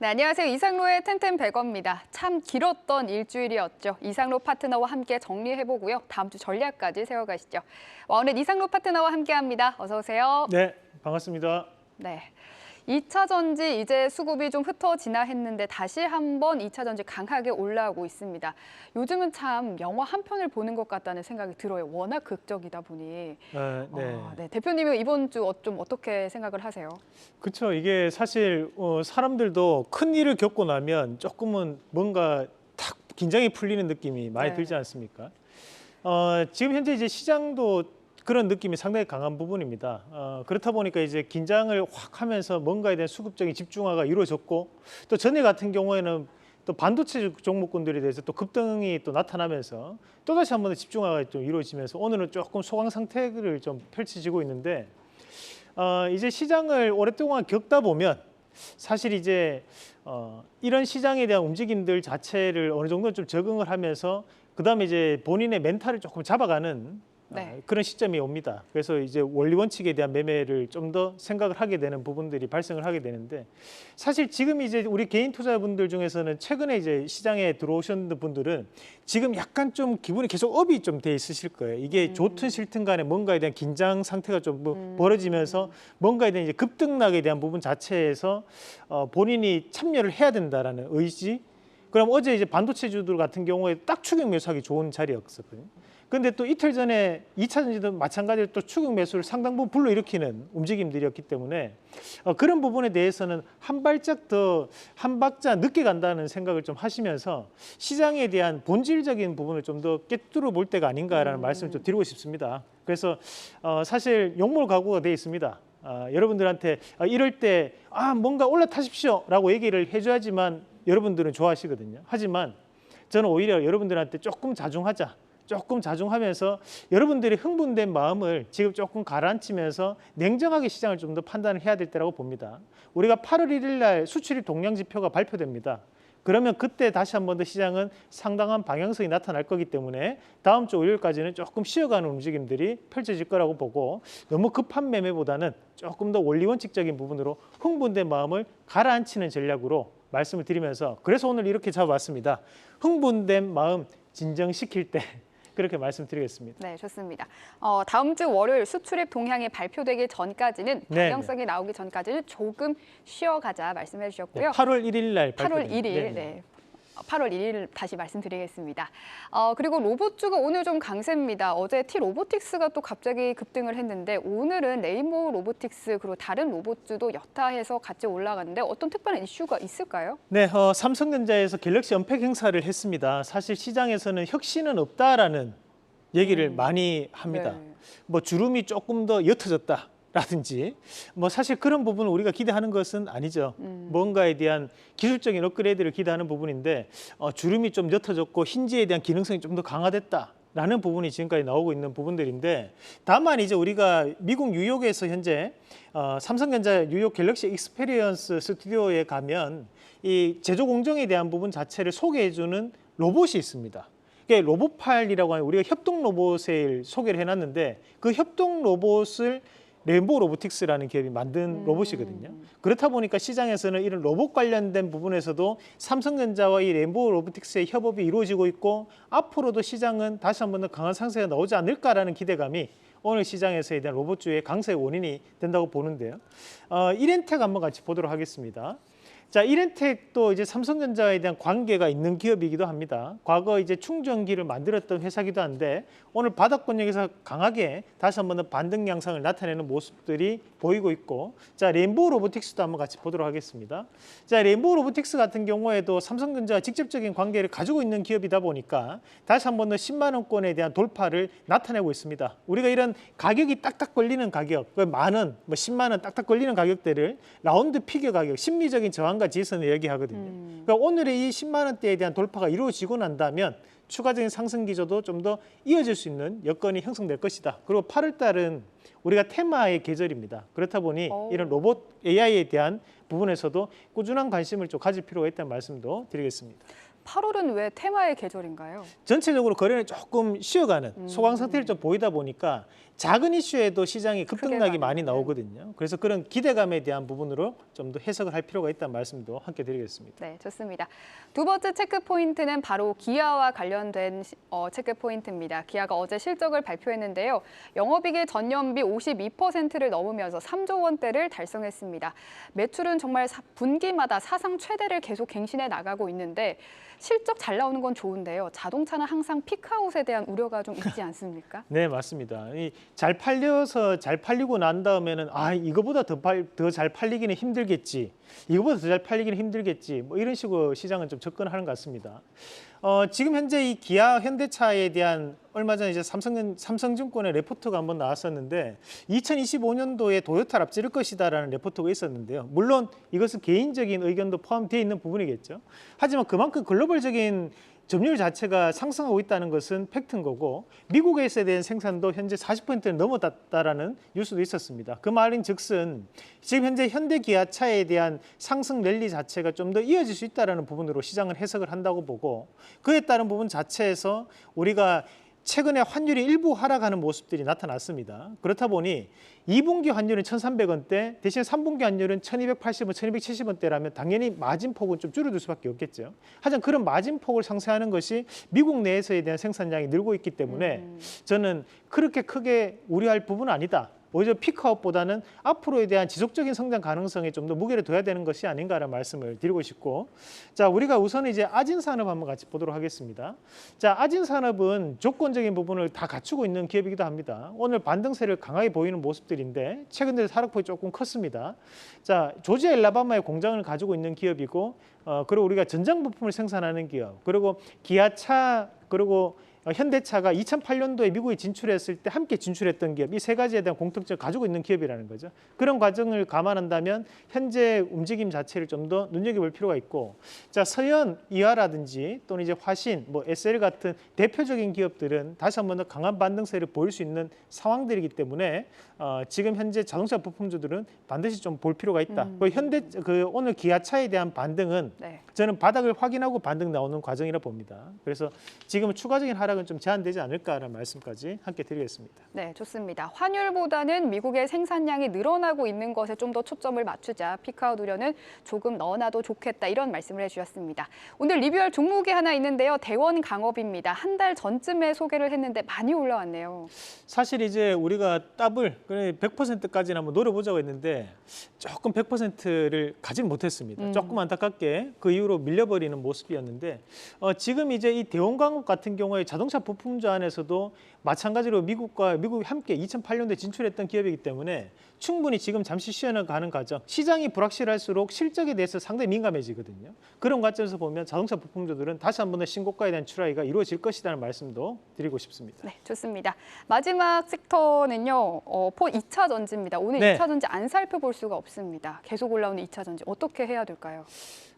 네, 안녕하세요. 이상로의 텐텐백어입니다. 참 길었던 일주일이었죠. 이상로 파트너와 함께 정리해보고요. 다음 주 전략까지 세워가시죠. 오늘 이상로 파트너와 함께합니다. 어서 오세요. 네, 반갑습니다. 네. 2차 전지 이제 수급이 좀 흩어지나 했는데 다시 한번 2차 전지 강하게 올라오고 있습니다. 요즘은 참 영화 한 편을 보는 것 같다는 생각이 들어요. 워낙 극적이다 보니. 네. 대표님은 이번 주 좀 어떻게 생각을 하세요? 그렇죠. 이게 사실 사람들도 큰 일을 겪고 나면 조금은 뭔가 탁 긴장이 풀리는 느낌이 많이 네. 들지 않습니까? 지금 현재 이제 시장도 그런 느낌이 상당히 강한 부분입니다. 그렇다 보니까 이제 긴장을 확 하면서 뭔가에 대한 수급적인 집중화가 이루어졌고, 또 전일 같은 경우에는 또 반도체 종목군들에 대해서 또 급등이 또 나타나면서 또다시 한 번 더 집중화가 좀 이루어지면서 오늘은 조금 소강 상태를 좀 펼쳐지고 있는데, 이제 시장을 오랫동안 겪다 보면 사실 이제 이런 시장에 대한 움직임들 자체를 어느 정도 좀 적응을 하면서 그다음에 이제 본인의 멘탈을 조금 잡아가는 네. 그런 시점이 옵니다. 그래서 이제 원리 원칙에 대한 매매를 좀 더 생각을 하게 되는 부분들이 발생을 하게 되는데, 사실 지금 이제 우리 개인 투자분들 중에서는 최근에 이제 시장에 들어오신 분들은 지금 약간 좀 기분이 계속 업이 좀 돼 있으실 거예요. 이게 좋든 싫든 간에 뭔가에 대한 긴장 상태가 좀 벌어지면서 뭔가에 대한 이제 급등락에 대한 부분 자체에서 본인이 참여를 해야 된다라는 의지. 그럼 어제 이제 반도체주들 같은 경우에 딱 추격 매수하기 좋은 자리였었거든요. 근데 또 이틀 전에 2차 전지도 마찬가지로 또 추격 매수를 상당 부분 불러일으키는 움직임들이었기 때문에 그런 부분에 대해서는 한 발짝 더 한 박자 늦게 간다는 생각을 좀 하시면서 시장에 대한 본질적인 부분을 좀 더 꿰뚫어 볼 때가 아닌가라는 말씀을 좀 드리고 싶습니다. 그래서 사실 욕먹을 각오가 돼 있습니다. 여러분들한테 이럴 때 뭔가 올라타십시오라고 얘기를 해줘야지만 여러분들은 좋아하시거든요. 하지만 저는 오히려 여러분들한테 조금 자중하면서 여러분들이 흥분된 마음을 지금 조금 가라앉히면서 냉정하게 시장을 좀 더 판단을 해야 될 때라고 봅니다. 우리가 8월 1일 날 수출입 동향 지표가 발표됩니다. 그러면 그때 다시 한 번 더 시장은 상당한 방향성이 나타날 거기 때문에 다음 주 월요일까지는 조금 쉬어가는 움직임들이 펼쳐질 거라고 보고, 너무 급한 매매보다는 조금 더 원리원칙적인 부분으로 흥분된 마음을 가라앉히는 전략으로 말씀을 드리면서, 그래서 오늘 이렇게 잡아봤습니다. 흥분된 마음 진정시킬 때 그렇게 말씀드리겠습니다. 네, 좋습니다. 다음 주 월요일 수출입 동향이 발표되기 전까지는, 방향성이 나오기 전까지는 조금 쉬어가자 말씀해 주셨고요. 8월 1일 날 8월 1일, 네. 8월 1일 다시 말씀드리겠습니다. 그리고 로봇주가 오늘 좀 강세입니다. 어제 T-로보틱스가 또 갑자기 급등을 했는데 오늘은 레인보우 로보틱스 그리고 다른 로봇주도 여타해서 같이 올라갔는데 어떤 특별한 이슈가 있을까요? 네, 삼성전자에서 갤럭시 언팩 행사를 했습니다. 사실 시장에서는 혁신은 없다라는 얘기를 많이 합니다. 네. 뭐 주름이 조금 더 옅어졌다. 라든지 뭐 사실 그런 부분을 우리가 기대하는 것은 아니죠. 뭔가에 대한 기술적인 업그레이드를 기대하는 부분인데 주름이 좀 옅어졌고 힌지에 대한 기능성이 좀 더 강화됐다라는 부분이 지금까지 나오고 있는 부분들인데, 다만 이제 우리가 미국 뉴욕에서 현재 삼성전자 뉴욕 갤럭시 익스페리언스 스튜디오에 가면 이 제조 공정에 대한 부분 자체를 소개해주는 로봇이 있습니다. 이게 로봇팔이라고 하는 우리가 협동 로봇을 소개를 해놨는데, 그 협동 로봇을 레인보우 로보틱스라는 기업이 만든 로봇이거든요. 그렇다 보니까 시장에서는 이런 로봇 관련된 부분에서도 삼성전자와 이 레인보우 로보틱스의 협업이 이루어지고 있고, 앞으로도 시장은 다시 한 번 더 강한 상승이 나오지 않을까라는 기대감이 오늘 시장에서에 대한 로봇주의 강세의 원인이 된다고 보는데요. 이렌텍 한번 같이 보도록 하겠습니다. 자, 이렌텍도 이제 삼성전자에 대한 관계가 있는 기업이기도 합니다. 과거 이제 충전기를 만들었던 회사기도 한데 오늘 바닥권역에서 강하게 다시 한번 더 반등 양상을 나타내는 모습들이 보이고 있고, 자, 레인보우 로보틱스도 한번 같이 보도록 하겠습니다. 자, 레인보우 로보틱스 같은 경우에도 삼성전자와 직접적인 관계를 가지고 있는 기업이다 보니까 다시 한번 더 10만 원권에 대한 돌파를 나타내고 있습니다. 우리가 이런 가격이 딱딱 걸리는 가격, 만 원, 뭐 10만 원 딱딱 걸리는 가격대를 라운드 피겨 가격, 심리적인 저항 지선을 얘기하거든요. 그러니까 오늘의 이 10만 원대에 대한 돌파가 이루어지고 난다면 추가적인 상승 기조도 좀 더 이어질 수 있는 여건이 형성될 것이다. 그리고 8월 달은 우리가 테마의 계절입니다. 그렇다 보니 이런 로봇 AI에 대한 부분에서도 꾸준한 관심을 좀 가질 필요가 있다는 말씀도 드리겠습니다. 8월은 왜 테마의 계절인가요? 전체적으로 거래는 조금 쉬어가는 소강 상태를 좀 보이다 보니까 작은 이슈에도 시장이 급등락이 많이 나오거든요. 그래서 그런 기대감에 대한 부분으로 좀 더 해석을 할 필요가 있다는 말씀도 함께 드리겠습니다. 네, 좋습니다. 두 번째 체크 포인트는 바로 기아와 관련된 체크 포인트입니다. 기아가 어제 실적을 발표했는데요. 영업이익의 전년비 52%를 넘으면서 3조 원대를 달성했습니다. 매출은 정말 분기마다 사상 최대를 계속 갱신해 나가고 있는데 실적 잘 나오는 건 좋은데요. 자동차는 항상 피크아웃에 대한 우려가 좀 있지 않습니까? 네, 맞습니다. 잘 팔려서 잘 팔리고 난 다음에는 이거보다 더 잘 팔리기는 힘들겠지. 이거보다 더 잘 팔리기는 힘들겠지. 뭐 이런 식으로 시장은 좀 접근하는 것 같습니다. 지금 현재 이 기아 현대차에 대한 얼마 전에 이제 삼성증권의 레포트가 한번 나왔었는데 2025년도에 도요타를 앞지를 것이다라는 레포트가 있었는데요. 물론 이것은 개인적인 의견도 포함되어 있는 부분이겠죠. 하지만 그만큼 글로벌적인 점유율 자체가 상승하고 있다는 것은 팩트인 거고 미국에서에 대한 생산도 현재 40%를 넘어갔다라는 뉴스도 있었습니다. 그 말인즉슨 지금 현재 현대 기아차에 대한 상승 랠리 자체가 좀 더 이어질 수 있다는 부분으로 시장을 해석을 한다고 보고 그에 따른 부분 자체에서 우리가 최근에 환율이 일부 하락하는 모습들이 나타났습니다. 그렇다 보니 2분기 환율은 1,300원대, 대신 3분기 환율은 1,280원, 1,270원대라면 당연히 마진폭은 좀 줄어들 수밖에 없겠죠. 하지만 그런 마진폭을 상쇄하는 것이 미국 내에서에 대한 생산량이 늘고 있기 때문에 저는 그렇게 크게 우려할 부분은 아니다. 오히려 피크아웃보다는 앞으로에 대한 지속적인 성장 가능성에 좀 더 무게를 둬야 되는 것이 아닌가라는 말씀을 드리고 싶고, 자, 우리가 우선 이제 아진산업 한번 같이 보도록 하겠습니다. 자, 아진산업은 조건적인 부분을 다 갖추고 있는 기업이기도 합니다. 오늘 반등세를 강하게 보이는 모습들인데 최근 들어 하락폭이 조금 컸습니다. 자, 조지아 엘라바마에 공장을 가지고 있는 기업이고, 그리고 우리가 전장 부품을 생산하는 기업, 그리고 기아차, 그리고 현대차가 2008년도에 미국에 진출했을 때 함께 진출했던 기업, 이 세 가지에 대한 공통점을 가지고 있는 기업이라는 거죠. 그런 과정을 감안한다면 현재 움직임 자체를 좀 더 눈여겨볼 필요가 있고, 자, 서현 이하라든지 또는 이제 화신, 뭐 SL 같은 대표적인 기업들은 다시 한번 더 강한 반등세를 보일 수 있는 상황들이기 때문에 지금 현재 자동차 부품주들은 반드시 좀 볼 필요가 있다. 오늘 기아차에 대한 반등은 저는 바닥을 확인하고 반등 나오는 과정이라 봅니다. 그래서 지금 추가적인 하락은 좀 제한되지 않을까라는 말씀까지 함께 드리겠습니다. 네, 좋습니다. 환율보다는 미국의 생산량이 늘어나고 있는 것에 좀 더 초점을 맞추자 피크아웃 우려는 조금 넣어놔도 좋겠다 이런 말씀을 해주셨습니다. 오늘 리뷰할 종목이 하나 있는데요. 대원강업입니다. 한 달 전쯤에 소개를 했는데 많이 올라왔네요. 사실 이제 우리가 더블 100%까지는 한번 노려보자고 했는데 조금 100%를 가지는 못했습니다. 조금 안타깝게 그 이후로 밀려버리는 모습이었는데 지금 이제 이 대원강업 같은 경우에 자동차 부품주 안에서도 마찬가지로 미국이 함께 2008년도에 진출했던 기업이기 때문에 충분히 지금 잠시 쉬어가는 과정, 시장이 불확실할수록 실적에 대해서 상당히 민감해지거든요. 그런 관점에서 보면 자동차 부품주들은 다시 한 번 더 신고가에 대한 출하기가 이루어질 것이라는 말씀도 드리고 싶습니다. 네, 좋습니다. 마지막 섹터는요, 2차 전지입니다. 오늘 네. 2차 전지 안 살펴볼 수가 없습니다. 계속 올라오는 2차 전지 어떻게 해야 될까요?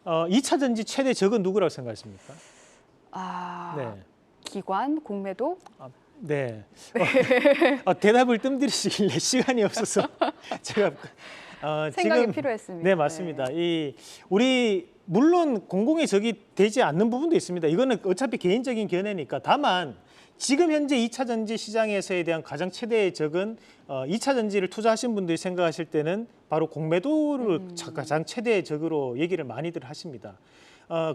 2차 전지 최대 적은 누구라고 생각하십니까? 네. 기관, 공매도? 네. 대답을 뜸들이시길래 시간이 없어서 제가 생각이 지금 필요했습니다. 네, 맞습니다. 우리 물론 공공의 적이 되지 않는 부분도 있습니다. 이거는 어차피 개인적인 견해니까. 다만 지금 현재 2차 전지 시장에서에 대한 가장 최대의 적은 2차 전지를 투자하신 분들이 생각하실 때는 바로 공매도를 가장 최대의 적으로 얘기를 많이들 하십니다.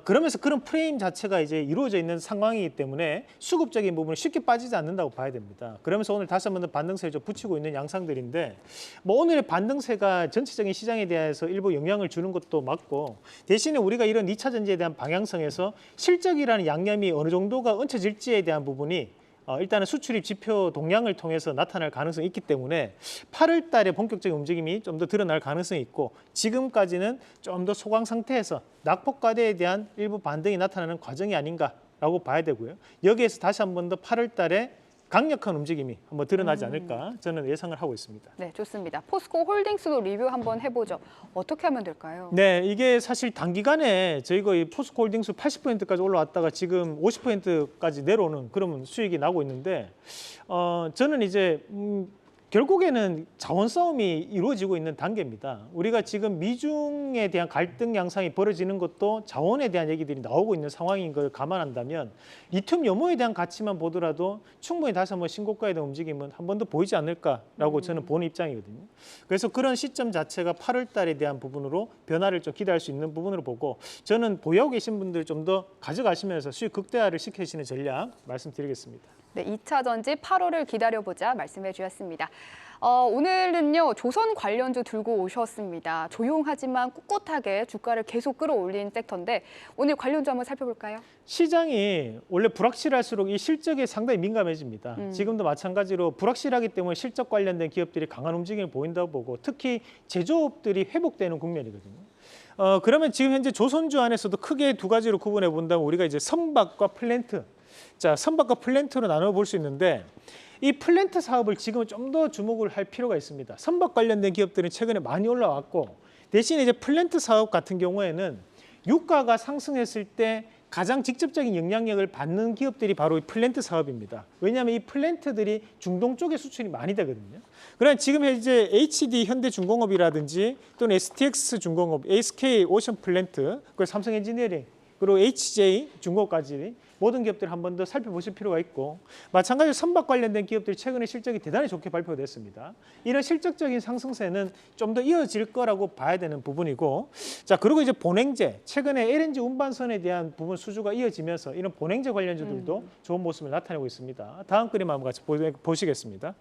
그러면서 그런 프레임 자체가 이제 이루어져 있는 상황이기 때문에 수급적인 부분은 쉽게 빠지지 않는다고 봐야 됩니다. 그러면서 오늘 다시 한번 더 반등세를 좀 붙이고 있는 양상들인데, 뭐 오늘의 반등세가 전체적인 시장에 대해서 일부 영향을 주는 것도 맞고, 대신에 우리가 이런 2차 전지에 대한 방향성에서 실적이라는 양념이 어느 정도가 얹혀질지에 대한 부분이 일단은 수출입 지표 동향을 통해서 나타날 가능성이 있기 때문에 8월 달에 본격적인 움직임이 좀 더 드러날 가능성이 있고, 지금까지는 좀 더 소강 상태에서 낙폭과대에 대한 일부 반등이 나타나는 과정이 아닌가라고 봐야 되고요. 여기에서 다시 한 번 더 8월 달에 강력한 움직임이 한번 드러나지 않을까 저는 예상을 하고 있습니다. 네, 좋습니다. 포스코 홀딩스도 리뷰 한번 해보죠. 어떻게 하면 될까요? 네, 이게 사실 단기간에 저희가 이 포스코 홀딩스 80%까지 올라왔다가 지금 50%까지 내려오는 그런 수익이 나고 있는데, 저는 이제 결국에는 자원 싸움이 이루어지고 있는 단계입니다. 우리가 지금 미중에 대한 갈등 양상이 벌어지는 것도 자원에 대한 얘기들이 나오고 있는 상황인 걸 감안한다면 리튬 염호에 대한 가치만 보더라도 충분히 다시 한번 신고가에 대한 움직임은 한 번 더 보이지 않을까라고 저는 보는 입장이거든요. 그래서 그런 시점 자체가 8월 달에 대한 부분으로 변화를 좀 기대할 수 있는 부분으로 보고 저는 보유하고 계신 분들 좀 더 가져가시면서 수익 극대화를 시키시는 전략 말씀드리겠습니다. 네, 2차 전지 8월을 기다려보자 말씀해 주셨습니다. 오늘은요, 조선 관련주 들고 오셨습니다. 조용하지만 꿋꿋하게 주가를 계속 끌어올린 섹터인데 오늘 관련주 한번 살펴볼까요? 시장이 원래 불확실할수록 이 실적에 상당히 민감해집니다. 지금도 마찬가지로 불확실하기 때문에 실적 관련된 기업들이 강한 움직임을 보인다고 보고 특히 제조업들이 회복되는 국면이거든요. 그러면 지금 현재 조선주 안에서도 크게 두 가지로 구분해 본다면 우리가 이제 선박과 플랜트, 자 선박과 플랜트로 나눠 볼 수 있는데 이 플랜트 사업을 지금은 좀 더 주목을 할 필요가 있습니다. 선박 관련된 기업들은 최근에 많이 올라왔고 대신에 이제 플랜트 사업 같은 경우에는 유가가 상승했을 때 가장 직접적인 영향력을 받는 기업들이 바로 이 플랜트 사업입니다. 왜냐하면 이 플랜트들이 중동 쪽에 수출이 많이 되거든요. 그러나 지금 현재 HD 현대중공업이라든지 또는 STX 중공업, SK 오션 플랜트, 그리고 삼성 엔지니어링, 그리고 HJ 중공업까지 모든 기업들 한 번 더 살펴보실 필요가 있고 마찬가지로 선박 관련된 기업들이 최근에 실적이 대단히 좋게 발표됐습니다. 이런 실적적인 상승세는 좀 더 이어질 거라고 봐야 되는 부분이고 자 그리고 이제 본행제 최근에 LNG 운반선에 대한 부분 수주가 이어지면서 이런 본행제 관련주들도 좋은 모습을 나타내고 있습니다. 다음 그림 한번 같이 보시겠습니다.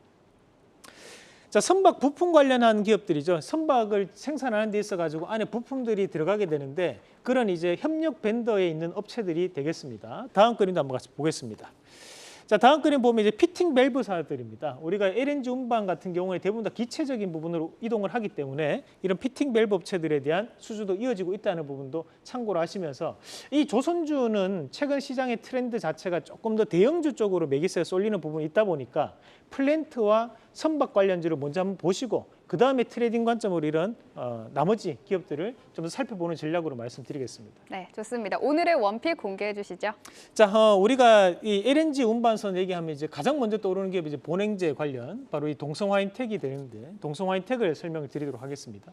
자, 선박 부품 관련한 기업들이죠. 선박을 생산하는 데 있어 가지고 안에 부품들이 들어가게 되는데 그런 이제 협력 벤더에 있는 업체들이 되겠습니다. 다음 그림도 한번 같이 보겠습니다. 자, 다음 그림 보면 이제 피팅 밸브사들입니다. 우리가 LNG 운반 같은 경우에 대부분 다 기체적인 부분으로 이동을 하기 때문에 이런 피팅 밸브 업체들에 대한 수주도 이어지고 있다는 부분도 참고로 하시면서 이 조선주는 최근 시장의 트렌드 자체가 조금 더 대형주 쪽으로 매기세가 쏠리는 부분이 있다 보니까 플랜트와 선박 관련주를 먼저 한번 보시고 그 다음에 트레이딩 관점으로 이런 나머지 기업들을 좀 더 살펴보는 전략으로 말씀드리겠습니다. 네, 좋습니다. 오늘의 원픽 공개해 주시죠. 자, 우리가 이 LNG 운반선 얘기하면 이제 가장 먼저 떠오르는 기업이 이제 본행제 관련 바로 이 동성화인텍이 되는데 동성화인텍을 설명을 드리도록 하겠습니다.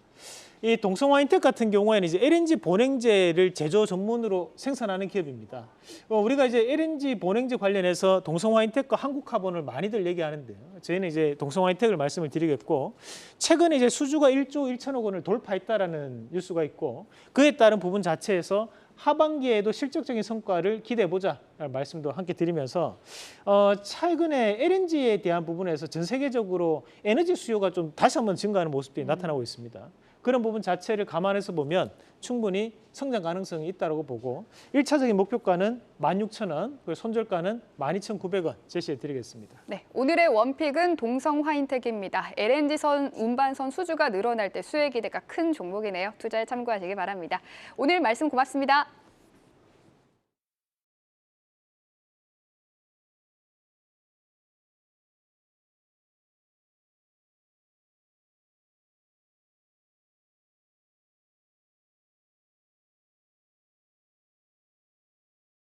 이 동성화인텍 같은 경우에는 이제 LNG 본행제를 제조 전문으로 생산하는 기업입니다. 우리가 이제 LNG 본행제 관련해서 동성화인텍과 한국카본을 많이들 얘기하는데요. 저희는 이제 동성화인텍을 말씀을 드리겠고 최근에 이제 수주가 1조 1천억 원을 돌파했다라는 뉴스가 있고 그에 따른 부분 자체에서 하반기에도 실적적인 성과를 기대해보자 말씀도 함께 드리면서 최근에 LNG에 대한 부분에서 전 세계적으로 에너지 수요가 좀 다시 한번 증가하는 모습들이 나타나고 있습니다. 그런 부분 자체를 감안해서 보면 충분히 성장 가능성이 있다고 보고 1차적인 목표가는 16,000원, 그리고 손절가는 12,900원 제시해 드리겠습니다. 네, 오늘의 원픽은 동성화인텍입니다. LNG선 운반선 수주가 늘어날 때 수혜 기대가 큰 종목이네요. 투자에 참고하시기 바랍니다. 오늘 말씀 고맙습니다.